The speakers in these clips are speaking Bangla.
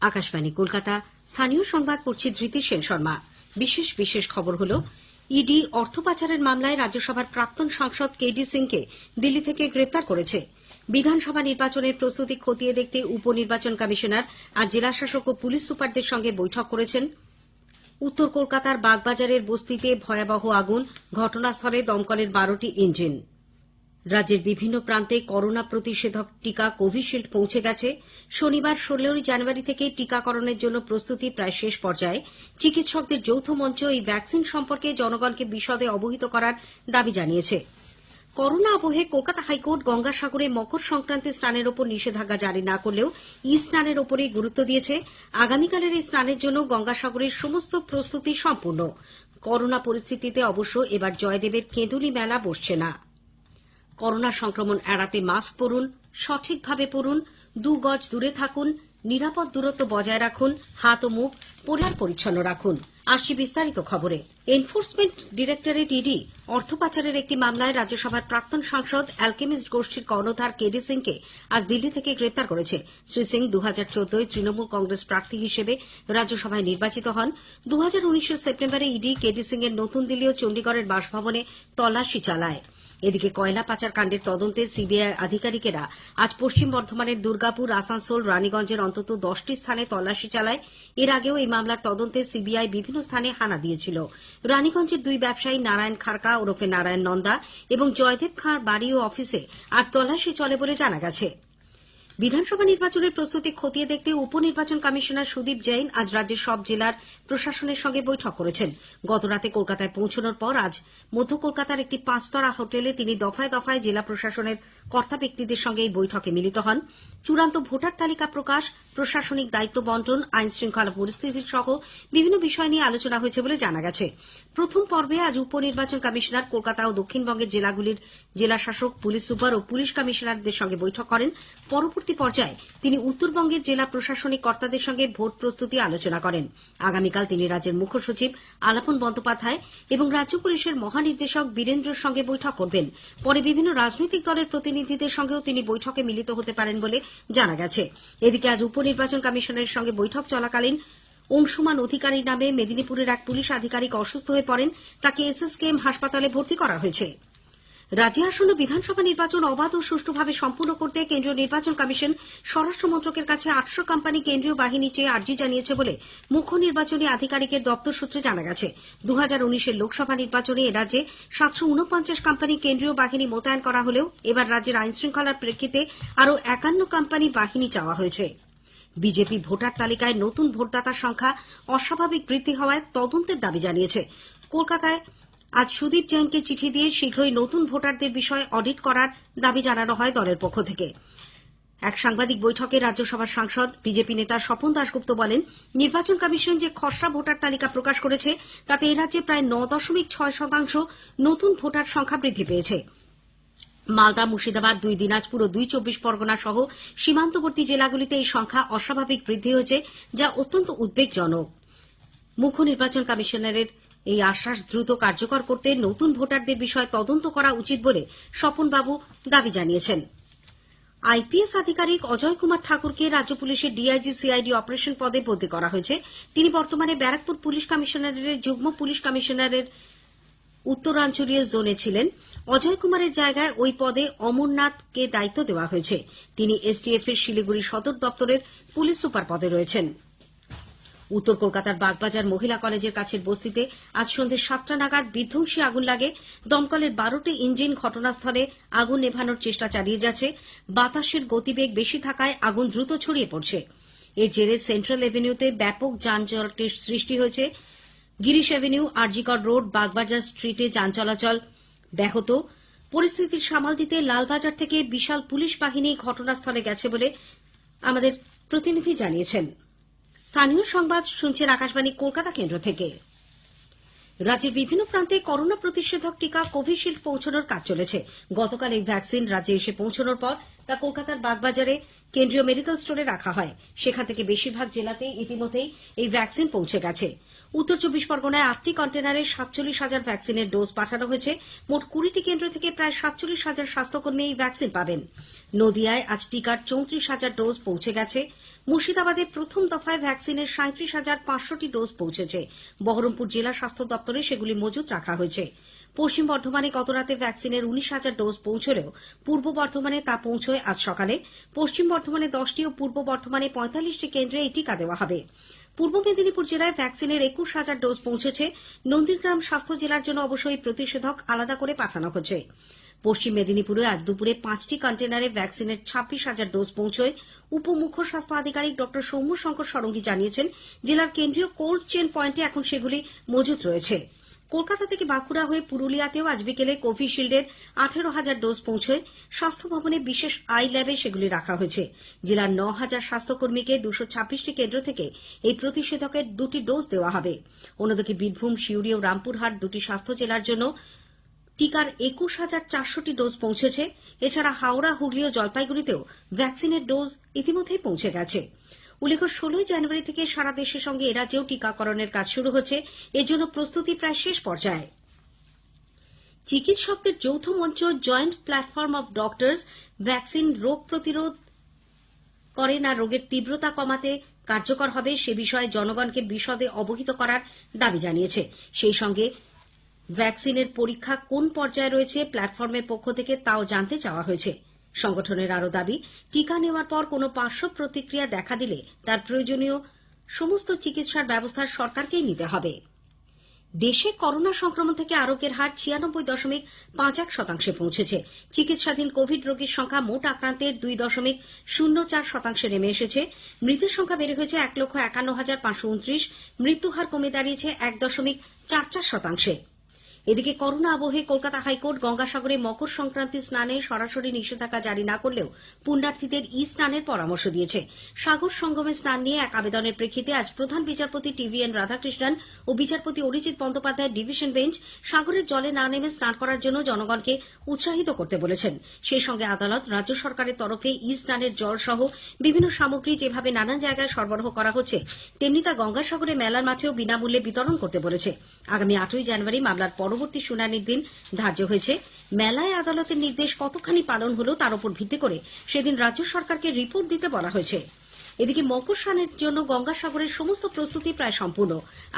আকাশবাণী কলকাতা। স্থানীয় সংবাদ পড়ছি ধৃতি সেন শর্মা। বিশেষ খবর হল, ইডি অর্থ পাচারের মামলায় রাজ্যসভার প্রাক্তন সাংসদ কেডি সিংকে দিল্লি থেকে গ্রেপ্তার করেছে। বিধানসভা নির্বাচনের প্রস্তুতি খতিয়ে দেখতে উপনির্বাচন কমিশনার আর জেলাশাসক ও পুলিশ সুপারদের সঙ্গে বৈঠক করেছেন। উত্তর কলকাতার বাগবাজারের বস্তিতে ভয়াবহ আগুন, ঘটনাস্থলে দমকলের 12টি ইঞ্জিন। রাজ্যের বিভিন্ন প্রান্তে করোনা প্রতিষেধক টিকা কোভিশিল্ড পৌঁছে গেছে। শনিবার 16 জানুয়ারি থেকে টিকাকরণের জন্য প্রস্তুতি প্রায় শেষ পর্যায়ে। চিকিৎসকদের যৌথ মঞ্চ এই ভ্যাকসিন সম্পর্কে জনগণকে বিশদে অবহিত করার দাবি জানিয়েছে। করোনা আবহে কলকাতা হাইকোর্ট গঙ্গাসাগরে মকর সংক্রান্তি স্নানের ওপর নিষেধাজ্ঞা জারি না করলেও ই স্নানের ওপরেই গুরুত্ব দিয়েছে। আগামীকালের এই স্নানের জন্য গঙ্গাসাগরের সমস্ত প্রস্তুতি সম্পূর্ণ। করোনা পরিস্থিতিতে অবশ্য এবার জয়দেবের কেঁদুলি মেলা বসছে না। করোনা সংক্রমণ এড়াতে মাস্ক পরুন, সঠিকভাবে পরুন, 2 গজ দূরে থাকুন, নিরাপদ দূরত্ব বজায় রাখুন, হাত ও মুখ পরিচ্ছন্ন রাখুন। আসছি বিস্তারিত খবরে। এনফোর্সমেন্ট ডিরেক্টরেট ইডি অর্থ পাচারের একটি মামলায় রাজ্যসভার প্রাক্তন সাংসদ অ্যালকেমিস্ট গোষ্ঠীর কর্ণধার কেডি সিংকে আজ দিল্লি থেকে গ্রেপ্তার করেছে। শ্রী সিং 2014 তৃণমূল কংগ্রেস প্রার্থী হিসেবে রাজ্যসভায় নির্বাচিত হন। 2019 সেপ্টেম্বরে ইডি কেডি সিং এর নতুন দিল্লি ও চণ্ডীগড়ের বাসভবনে তল্লাশি চালায়। এদিকে কয়লা পাচার কাণ্ডের তদন্তে সিবিআই আধিকারিকেরা আজ পশ্চিম বর্ধমানের দুর্গাপুর, আসানসোল, রানীগঞ্জের অন্তত 10টি স্থানে তল্লাশি চালায়। এর আগেও এই মামলার তদন্তে সিবিআই বিভিন্ন স্থানে হানা দিয়েছিল। রানীগঞ্জের 2 ব্যবসায়ী নারায়ণ খারকা ওরফে নারায়ণ নন্দা এবং জয়দেব খাঁর বাড়ি ও অফিসে আর তল্লাশি চলে বলে জানা গেছে। বিধানসভা নির্বাচনের প্রস্তুতি খতিয়ে দেখতে উপনির্বাচন কমিশনার সুদীপ জৈন আজ রাজ্যের সব জেলার প্রশাসনের সঙ্গে বৈঠক করেছেন। গতরাতে কলকাতায় পৌঁছানোর পর আজ মধ্য কলকাতার একটি 5 হোটেলে তিনি দফায় দফায় জেলা প্রশাসনের কর্তা ব্যক্তিদের সঙ্গে এই বৈঠকে মিলিত হন। চূড়ান্ত ভোটার তালিকা প্রকাশ, প্রশাসনিক দায়িত্ব বন্টন, আইন শৃঙ্খলা পরিস্থিতি সহ বিভিন্ন বিষয় নিয়ে আলোচনা হয়েছে বলে জানা গেছে। প্রথম পর্বে আজ উপনির্বাচন কমিশনার কলকাতা ও দক্ষিণবঙ্গের জেলাগুলির জেলাশাসক, পুলিশ সুপার ও পুলিশ কমিশনারদের সঙ্গে বৈঠক করেন। পরবর্তী পর্যায়ে তিনি উত্তরবঙ্গের জেলা প্রশাসনিক কর্তাদের সঙ্গে ভোট প্রস্তুতি আলোচনা করেন। আগামীকাল তিনি রাজ্যের মুখ্য সচিব আলাপন বন্দ্যোপাধ্যায় এবং রাজ্য পুলিশের মহানির্দেশক বীরেন্দ্রর সঙ্গে বৈঠক করবেন। পরে বিভিন্ন রাজনৈতিক দলের প্রতিনিধিদের সঙ্গেও তিনি বৈঠকে মিলিত হতে পারেন বলে জানা গেছে। এদিকে আজ উপনির্বাচন কমিশনারের সঙ্গে বৈঠক চলাকালীন অংশুমান অধিকারী নামে মেদিনীপুরের এক পুলিশ আধিকারিক অসুস্থ হয়ে পড়েন। তাকে এসএসকেএম হাসপাতালে ভর্তি করা হয়েছে। রাজ্যে আসন্ন বিধানসভা নির্বাচন অবাধ ও সুষ্ঠুভাবে সম্পন্ন করতে কেন্দ্রীয় নির্বাচন কমিশন স্বরাষ্ট্র মন্ত্রকের কাছে 800 কোম্পানি কেন্দ্রীয় বাহিনী চেয়ে আর্জি জানিয়েছে বলে মুখ্য নির্বাচনী আধিকারিকের দপ্তর সূত্রে জানা গেছে। 2019 লোকসভা নির্বাচনে এরাজ্যে 749 কোম্পানি কেন্দ্রীয় বাহিনী মোতায়েন করা হলেও এবার রাজ্যের আইন শৃঙ্খলার প্রেক্ষিতে আরও 51 কোম্পানি বাহিনী চাওয়া হয়েছে। বিজেপি ভোটার তালিকায় নতুন ভোটদাতার সংখ্যা অস্বাভাবিক বৃদ্ধি হওয়ায় তদন্তের দাবি জানিয়েছে। কলকাতায় আজ সুদীপ জৈনকে চিঠি দিয়ে শীঘ্রই নতুন ভোটারদের বিষয়ে অডিট করার দাবি জানানো হয় দলের পক্ষ থেকে। এক সাংবাদিক বৈঠকে রাজ্যসভার সাংসদ বিজেপি নেতা স্বপন দাশগুপ্ত বলেন, নির্বাচন কমিশন যে খসড়া ভোটার তালিকা প্রকাশ করেছে তাতে এরাজ্যে প্রায় 9.6% নতুন ভোটার সংখ্যা বৃদ্ধি পেয়েছে। মালদা, মুর্শিদাবাদ, 2 দিনাজপুর ও 2 চব্বিশ পরগনা সহ সীমান্তবর্তী জেলাগুলিতে এই সংখ্যা অস্বাভাবিক বৃদ্ধি হয়েছে, যা অত্যন্ত উদ্বেগজনক। মুখ্য নির্বাচন কমিশনারের এই আশ্বাস দ্রুত কার্যকর করতে নতুন ভোটারদের বিষয়ে তদন্ত করা উচিত বলে স্বপনবাবু দাবি জানিয়েছেন। আইপিএস আধিকারিক অজয় কুমার ঠাকুরকে রাজ্য পুলিশের ডিআইজি সিআইডি অপারেশন পদে বদলি করা হয়েছে। তিনি বর্তমানে ব্যারাকপুর পুলিশ কমিশনারের যুগ্ম পুলিশ কমিশনারের উত্তরাঞ্চলীয় জোনে ছিলেন। অজয় কুমারের জায়গায় ওই পদে অমরনাথকে দায়িত্ব দেওয়া হয়েছে। তিনি এসটিএফ এর শিলিগুড়ি সদর দপ্তরের পুলিশ সুপার পদে রয়েছেন। উত্তর কলকাতার বাগবাজার মহিলা কলেজের কাছের বস্তিতে আজ সন্ধ্যে 7টা নাগাদ বিধ্বংসী আগুন লাগে। দমকলের 12টি ইঞ্জিন ঘটনাস্থলে আগুন নেভানোর চেষ্টা চালিয়ে যাচ্ছে। বাতাসের গতিবেগ বেশি থাকায় আগুন দ্রুত ছড়িয়ে পড়ছে। এর জেরে সেন্ট্রাল এভিনিউতে ব্যাপক যানজটের সৃষ্টি হয়েছে। গিরিশ এভিনিউ, আরজিকর রোড, বাগবাজার স্ট্রিটে যান চলাচল ব্যাহত। পরিস্থিতি সামাল দিতে লালবাজার থেকে বিশাল পুলিশ বাহিনী ঘটনাস্থলে গেছে বলে আমাদের প্রতিনিধি জানিয়েছেন। স্থানীয় সংবাদ শুনছেন আকাশবাণী কলকাতা কেন্দ্র থেকে। রাজ্যের বিভিন্ন প্রান্তে করোনা প্রতিষেধক টিকা কোভিশিল্ড পৌঁছানোর কাজ চলেছে। গতকাল এই ভ্যাকসিন রাজ্যে এসে পৌঁছানোর পর তা কলকাতার বাগবাজারে কেন্দ্রীয় মেডিকেল স্টোরে রাখা হয়। সেখান থেকে বেশিরভাগ জেলাতেই ইতিমধ্যেই এই ভ্যাকসিন পৌঁছে গেছে। উত্তর 24 পরগনায় 8টি কন্টেনারে 47,000 ভ্যাকসিনের ডোজ পাঠানো হয়েছে। মোট 20টি কেন্দ্র থেকে প্রায় 47,000 স্বাস্থ্যকর্মী এই ভ্যাকসিন পাবেন। নদিয়ায় আজ টিকার 34,000 ডোজ পৌঁছে গেছে। মুর্শিদাবাদে প্রথম দফায় ভ্যাকসিনের 37,500টি ডোজ পৌঁছেছে। বহরমপুর জেলা স্বাস্থ্য দপ্তরে সেগুলি মজুত রাখা হয়েছে। পশ্চিম বর্ধমানে গতরাতে ভ্যাকসিনের 19,000 ডোজ পৌঁছলেও পূর্ব বর্ধমানে তা পৌঁছয় আজ সকালে। পশ্চিম বর্ধমানে 10টি ও পূর্ব বর্ধমানে 45টি কেন্দ্রে এই টিকা দেওয়া হবে। পূর্ব মেদিনীপুর জেলায় ভ্যাকসিনের 21,000 ডোজ পৌঁছেছে। নন্দীগ্রাম স্বাস্থ্য জেলার জন্য অবশ্য এই প্রতিষেধক আলাদা করে পাঠানো হচ্ছে। পশ্চিম মেদিনীপুরে আজ দুপুরে 5টি কন্টেনারে ভ্যাকসিনের 26,000 ডোজ পৌঁছয়। উপমুখ্য স্বাস্থ্য আধিকারিক ডক্টর সৌম্য শঙ্কর ষড়ঙ্গী জানিয়েছেন, জেলার কেন্দ্রীয় কোল্ড চেন পয়েন্টে এখন সেগুলি মজুত রয়েছে। কলকাতা থেকে বাঁকুড়া হয়ে পুরুলিয়াতেও আজ বিকেলে কোভিশিল্ডের 18,000 ডোজ পৌঁছয়। স্বাস্থ্য ভবনে বিশেষ আই ল্যাবে সেগুলি রাখা হয়েছে। জেলার 9,000 স্বাস্থ্যকর্মীকে 226টি কেন্দ্র থেকে এই প্রতিষেধকের 2টি ডোজ দেওয়া হবে। অন্যদিকে বীরভূম, সিউড়ি ও রামপুরহাট দুটি স্বাস্থ্য জেলার জন্য টিকার 21,400টি ডোজ পৌঁছেছে। এছাড়া হাওড়া, হুগলি ও জলপাইগুড়িতেও ভ্যাকসিনের ডোজ ইতিমধ্যেই পৌঁছে গেছে। উল্লেখ্য, 16 জানুয়ারি থেকে সারা দেশের সঙ্গে এরাজ্যেও টিকাকরণের কাজ শুরু হচ্ছে। এর জন্য প্রস্তুতি প্রায় শেষ পর্যায়ে। চিকিৎসকদের যৌথ মঞ্চ joint platform of doctors vaccine রোগ প্রতিরোধ করে না রোগের তীব্রতা কমাতে কার্যকর হবে সে বিষয়ে জনগণকে বিশদে অবহিত করার দাবি জানিয়েছে। সেই সঙ্গে ভ্যাকসিনের পরীক্ষা কোন পর্যায়ে রয়েছে প্ল্যাটফর্মের পক্ষ থেকে তাও জানতে চাওয়া হয়েছে। সংগঠনের আরও দাবি, টিকা নেওয়ার পর কোনো পার্শ্ব প্রতিক্রিয়া দেখা দিলে তার প্রয়োজনীয় সমস্ত চিকিৎসার ব্যবস্থা সরকারকেই নিতে হবে। দেশে করোনা সংক্রমণ থেকে আরোগ্যের হার 96.51% পৌঁছেছে। চিকিৎসাধীন কোভিড রোগীর সংখ্যা মোট আক্রান্তের 2.04% নেমে এসেছে। মৃতের সংখ্যা বেড়ে হয়েছে 1,51,529। মৃত্যুহার কমে দাঁড়িয়েছে 1.44%। এদিকে করোনা আবহে কলকাতা হাইকোর্ট গঙ্গাসাগরে মকর সংক্রান্তি স্নানে সরাসরি নিষেধাজ্ঞা জারি না করলেও পুণ্যার্থীদের ই স্নানের পরামর্শ দিয়েছে। সাগর সঙ্গমে স্নান নিয়ে এক আবেদনের প্রেক্ষিতে আজ প্রধান বিচারপতি টিভিএন রাধাকৃষ্ণন ও বিচারপতি অরিজিৎ বন্দ্যোপাধ্যায়ের ডিভিশন বেঞ্চ সাগরের জলে না নেমে স্নান করার জন্য জনগণকে উৎসাহিত করতে বলেছেন। সেই সঙ্গে আদালত রাজ্য সরকারের তরফে ই স্নানের জল সহ বিভিন্ন সামগ্রী যেভাবে নানান জায়গায় সরবরাহ করা হচ্ছে তেমনি তা গঙ্গাসাগরে মেলার মাঠেও বিনামূল্যে বিতরণ করতে বলেছে। আগামী 8ই জানুয়ারি মামলার পরবর্তী শুনানির দিন ধার্য হয়েছে। মেলায় আদালতের নির্দেশ কতখানি পালন হলো তার উপর ভিত্তি করে সেদিন রাজ্য সরকারকে রিপোর্ট দিতে বলা হয়েছে। এদিকে মকর স্নানের জন্য গঙ্গাসাগরের সমস্ত প্রস্তুতি প্রায় সম্পূর্ণ।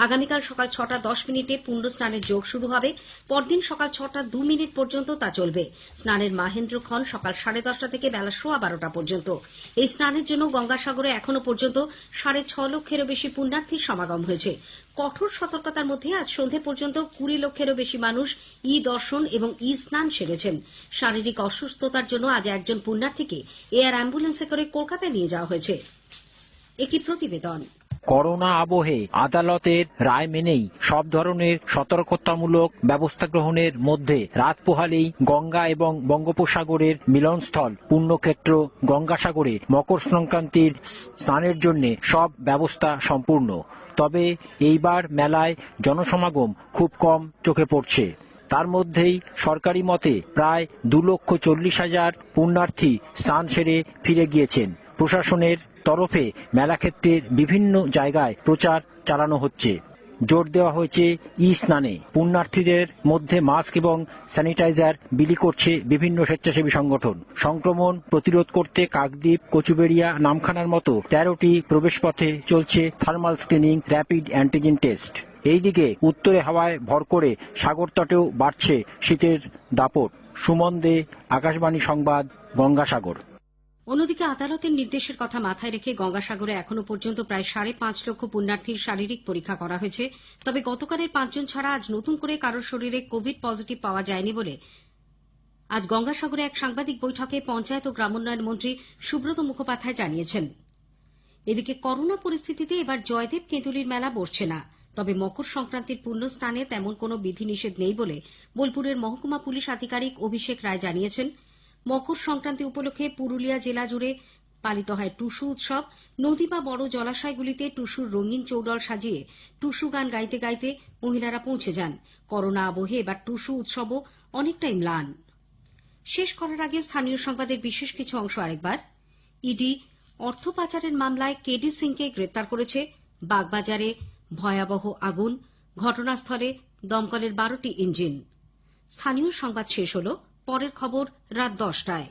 আগামীকাল সকাল 6:10 পুণ্য স্নানের যোগ শুরু হবে। পরদিন সকাল 6:02 পর্যন্ত তা চলবে। স্নানের মাহেন্দ্রক্ষণ সকাল 10:30 থেকে বেলা 12:15 পর্যন্ত। এই স্নানের জন্য গঙ্গাসাগরে এখনো পর্যন্ত 6.5 লক্ষেরও বেশি পুণ্যার্থীর সমাগম হয়েছে। কঠোর সতর্কতার মধ্যে আজ সন্ধে পর্যন্ত 20 লক্ষেরও বেশি মানুষ ই দর্শন এবং ই স্নান সেরেছেন। শারীরিক অসুস্থতার জন্য আজ একজন পুণ্যার্থীকে এয়ার অ্যাম্বুলেন্সে করে কলকাতায় নিয়ে যাওয়া হয়েছে। একটি প্রতিবেদন। করোনা আবহে আদালতের রায় মেনেই সব ধরনের সতর্কতামূলক ব্যবস্থা গ্রহণের মধ্যে রাত পোহালেই গঙ্গা এবং বঙ্গোপসাগরের মিলনস্থল পুণ্যক্ষেত্র গঙ্গাসাগরে মকর সংক্রান্তির স্নানের জন্য সব ব্যবস্থা সম্পূর্ণ। তবে এইবার মেলায় জনসমাগম খুব কম চোখে পড়ছে। তার মধ্যেই সরকারি মতে প্রায় 2,40,000 পুণ্যার্থী স্নান সেরে ফিরে গিয়েছেন। প্রশাসনের তরফে মেলাক্ষেত্রের বিভিন্ন জায়গায় প্রচার চালানো হচ্ছে। জোর দেওয়া হয়েছে ই স্নানে। পুণ্যার্থীদের মধ্যে মাস্ক এবং স্যানিটাইজার বিলি করছে বিভিন্ন স্বেচ্ছাসেবী সংগঠন। সংক্রমণ প্রতিরোধ করতে কাকদ্বীপ, কচুবেড়িয়া, নামখানার মতো 13টি প্রবেশপথে চলছে thermal screening, rapid antigen test. এইদিকে উত্তরে হাওয়ায় ভর করে সাগর তটেও বাড়ছে শীতের দাপট। সুমন দে, আকাশবাণী সংবাদ, গঙ্গাসাগর। অন্যদিকে আদালতের নির্দেশের কথা মাথায় রেখে গঙ্গাসাগরে এখনো পর্যন্ত প্রায় 5.5 লক্ষ পুণ্যার্থীর শারীরিক পরীক্ষা করা হয়েছে। তবে গতকালের 5 জন ছাড়া আজ নতুন করে কারোর শরীরে কোভিড পজিটিভ পাওয়া যায়নি বলে আজ গঙ্গাসাগরে এক সাংবাদিক বৈঠকে পঞ্চায়েত ও গ্রামোন্নয়ন মন্ত্রী সুব্রত মুখোপাধ্যায় জানিয়েছেন। এদিকে করোনা পরিস্থিতিতে এবার জয়দেব কেঁদুলির মেলা বসছে না। তবে মকর সংক্রান্তির পুণ্য স্নানে তেমন কোনো বিধিনিষেধ নেই বলে বোলপুরের মহকুমা পুলিশ আধিকারিক অভিষেক রায় জানিয়েছেন। মকর সংক্রান্তি উপলক্ষে পুরুলিয়া জেলা জুড়ে পালিত হয় টুসু উৎসব। নদী বা বড় জলাশয়গুলিতে টুসুর রঙিন চৌডল সাজিয়ে টুসু গান গাইতে গাইতে মহিলারা পৌঁছে যান। করোনা আবহে এবার টুসু উৎসবও অনেকটাই ম্লান। শেষ করার আগে স্থানীয় সংবাদের বিশেষ কিছু অংশ আরেকবার। ইডি অর্থ পাচারের মামলায় কেডি সিংকে গ্রেপ্তার করেছে। বাগবাজারে ভয়াবহ আগুন, ঘটনাস্থলে দমকলের 12টি ইঞ্জিন। স্থানীয় সংবাদ শেষ হল। পরের খবর রাত 10টায়।